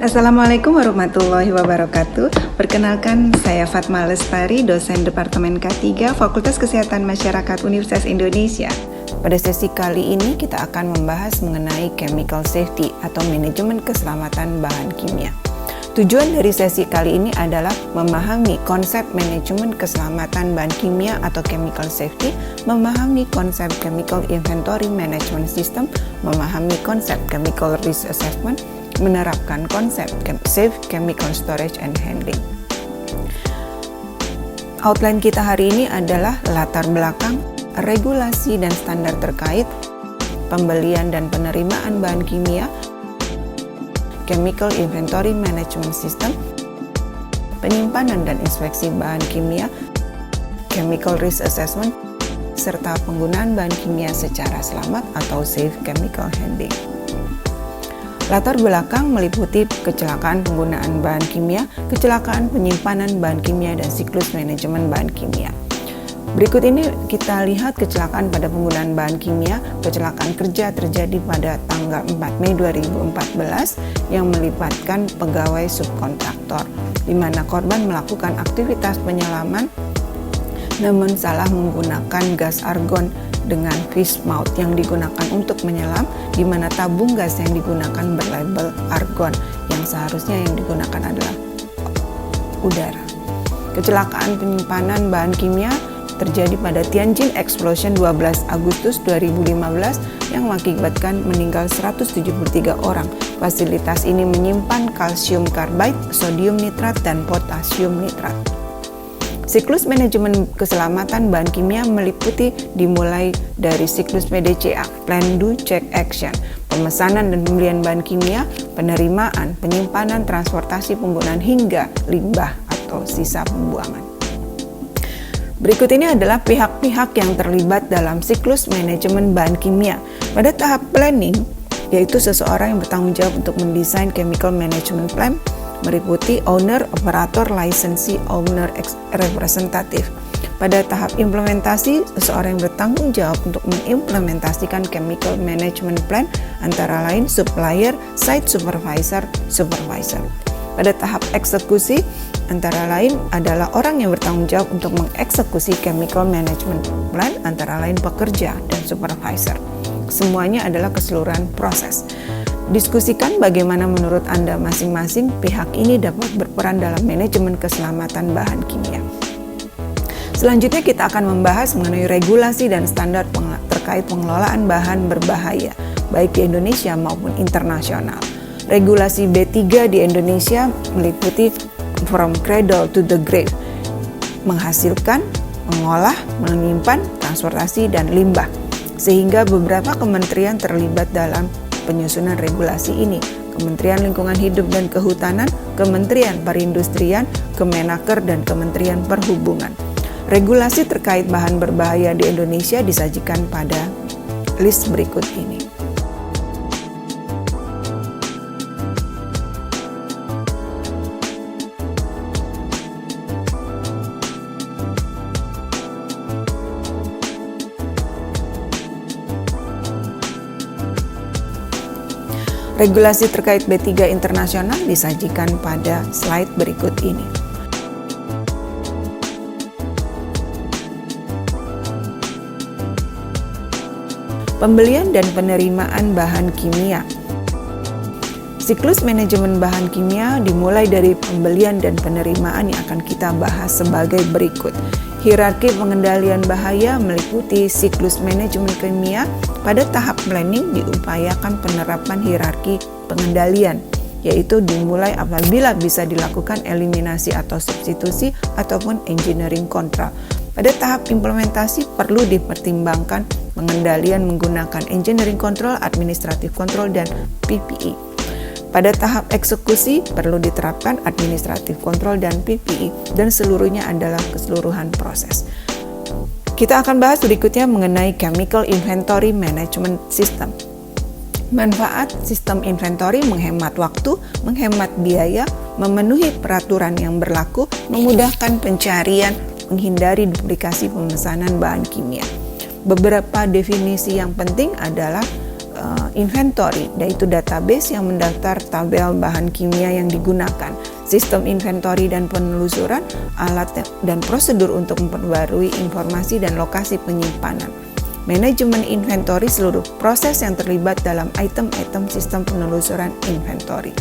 Assalamualaikum warahmatullahi wabarakatuh. Perkenalkan, saya Fatma Lestari, dosen Departemen K3 Fakultas Kesehatan Masyarakat Universitas Indonesia. Pada sesi kali ini kita akan membahas mengenai chemical safety atau manajemen keselamatan bahan kimia. Tujuan dari sesi kali ini adalah memahami konsep manajemen keselamatan bahan kimia atau chemical safety, memahami konsep chemical inventory management system, memahami konsep chemical risk assessment, menerapkan konsep safe chemical storage and handling. Outline kita hari ini adalah latar belakang, regulasi dan standar terkait, pembelian dan penerimaan bahan kimia, chemical inventory management system, penyimpanan dan inspeksi bahan kimia, chemical risk assessment, serta penggunaan bahan kimia secara selamat atau safe chemical handling. Latar belakang meliputi kecelakaan penggunaan bahan kimia, kecelakaan penyimpanan bahan kimia, dan siklus manajemen bahan kimia. Berikut ini kita lihat kecelakaan pada penggunaan bahan kimia. Kecelakaan kerja terjadi pada tanggal 4 Mei 2014 yang melibatkan pegawai subkontraktor, di mana korban melakukan aktivitas penyelaman namun salah menggunakan gas argon dengan fish mouth yang digunakan untuk menyelam, di mana tabung gas yang digunakan berlabel argon yang seharusnya yang digunakan adalah udara. Kecelakaan penyimpanan bahan kimia terjadi pada Tianjin Explosion 12 Agustus 2015 yang mengakibatkan meninggal 173 orang. Fasilitas ini menyimpan kalsium karbid, sodium nitrat, dan potasium nitrat. Siklus manajemen keselamatan bahan kimia meliputi dimulai dari siklus PDCA, Plan, Do, Check, Action, pemesanan dan pembelian bahan kimia, penerimaan, penyimpanan, transportasi, penggunaan, hingga limbah atau sisa pembuangan. Berikut ini adalah pihak-pihak yang terlibat dalam siklus manajemen bahan kimia. Pada tahap planning, yaitu seseorang yang bertanggung jawab untuk mendesain chemical management plan, meliputi owner, operator, licensee, owner, representative. Pada tahap implementasi, seseorang yang bertanggung jawab untuk mengimplementasikan chemical management plan, antara lain supplier, site supervisor, supervisor. Pada tahap eksekusi, antara lain adalah orang yang bertanggung jawab untuk mengeksekusi chemical management plan, antara lain pekerja dan supervisor. Semuanya adalah keseluruhan proses. Diskusikan bagaimana menurut Anda masing-masing pihak ini dapat berperan dalam manajemen keselamatan bahan kimia. Selanjutnya kita akan membahas mengenai regulasi dan standar terkait pengelolaan bahan berbahaya, baik di Indonesia maupun internasional. Regulasi B3 di Indonesia meliputi From Cradle to the Grave, menghasilkan, mengolah, menyimpan, transportasi, dan limbah, sehingga beberapa kementerian terlibat dalam penyusunan regulasi ini: Kementerian Lingkungan Hidup dan Kehutanan, Kementerian Perindustrian, Kemenaker, dan Kementerian Perhubungan. Regulasi terkait bahan berbahaya di Indonesia disajikan pada list berikut ini. Regulasi terkait B3 internasional disajikan pada slide berikut ini. Pembelian dan penerimaan bahan kimia. Siklus manajemen bahan kimia dimulai dari pembelian dan penerimaan yang akan kita bahas sebagai berikut. Hierarki pengendalian bahaya meliputi siklus manajemen kimia. Pada tahap planning diupayakan penerapan hierarki pengendalian, yaitu dimulai apabila bisa dilakukan eliminasi atau substitusi ataupun engineering control. Pada tahap implementasi perlu dipertimbangkan pengendalian menggunakan engineering control, administrative control, dan PPE. Pada tahap eksekusi perlu diterapkan administrative control dan PPE, dan seluruhnya adalah keseluruhan proses. Kita akan bahas berikutnya mengenai Chemical Inventory Management System. Manfaat sistem inventory menghemat waktu, menghemat biaya, memenuhi peraturan yang berlaku, memudahkan pencarian, menghindari duplikasi pemesanan bahan kimia. Beberapa definisi yang penting adalah inventory, yaitu database yang mendaftar tabel bahan kimia yang digunakan, sistem inventory dan penelusuran, alat dan prosedur untuk memperbarui informasi dan lokasi penyimpanan. Manajemen inventory seluruh proses yang terlibat dalam item-item sistem penelusuran inventory.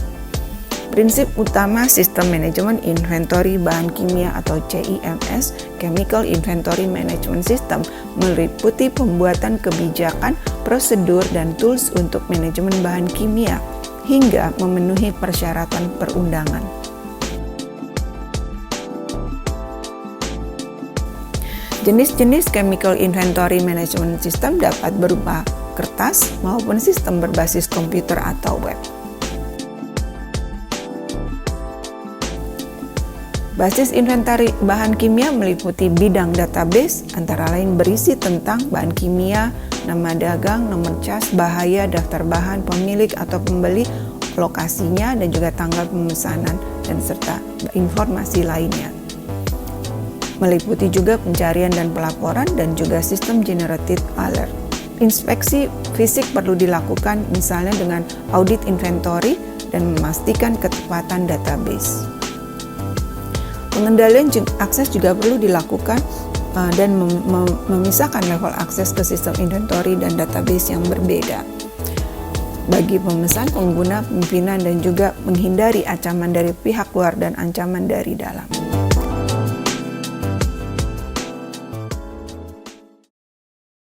Prinsip utama sistem manajemen inventory bahan kimia atau CIMS, Chemical Inventory Management System, meliputi pembuatan kebijakan, prosedur, dan tools untuk manajemen bahan kimia hingga memenuhi persyaratan perundangan. Jenis-jenis Chemical Inventory Management System dapat berupa kertas maupun sistem berbasis komputer atau web. Basis inventari bahan kimia meliputi bidang database, antara lain berisi tentang bahan kimia, nama dagang, nomor cas, bahaya, daftar bahan, pemilik atau pembeli, lokasinya, dan juga tanggal pemesanan, dan serta informasi lainnya. Meliputi juga pencarian dan pelaporan, dan juga sistem generated alert. Inspeksi fisik perlu dilakukan misalnya dengan audit inventory dan memastikan ketepatan database. Pengendalian akses juga perlu dilakukan dan memisahkan level akses ke sistem inventory dan database yang berbeda. Bagi pemesan, pengguna, pimpinan, dan juga menghindari ancaman dari pihak luar dan ancaman dari dalam.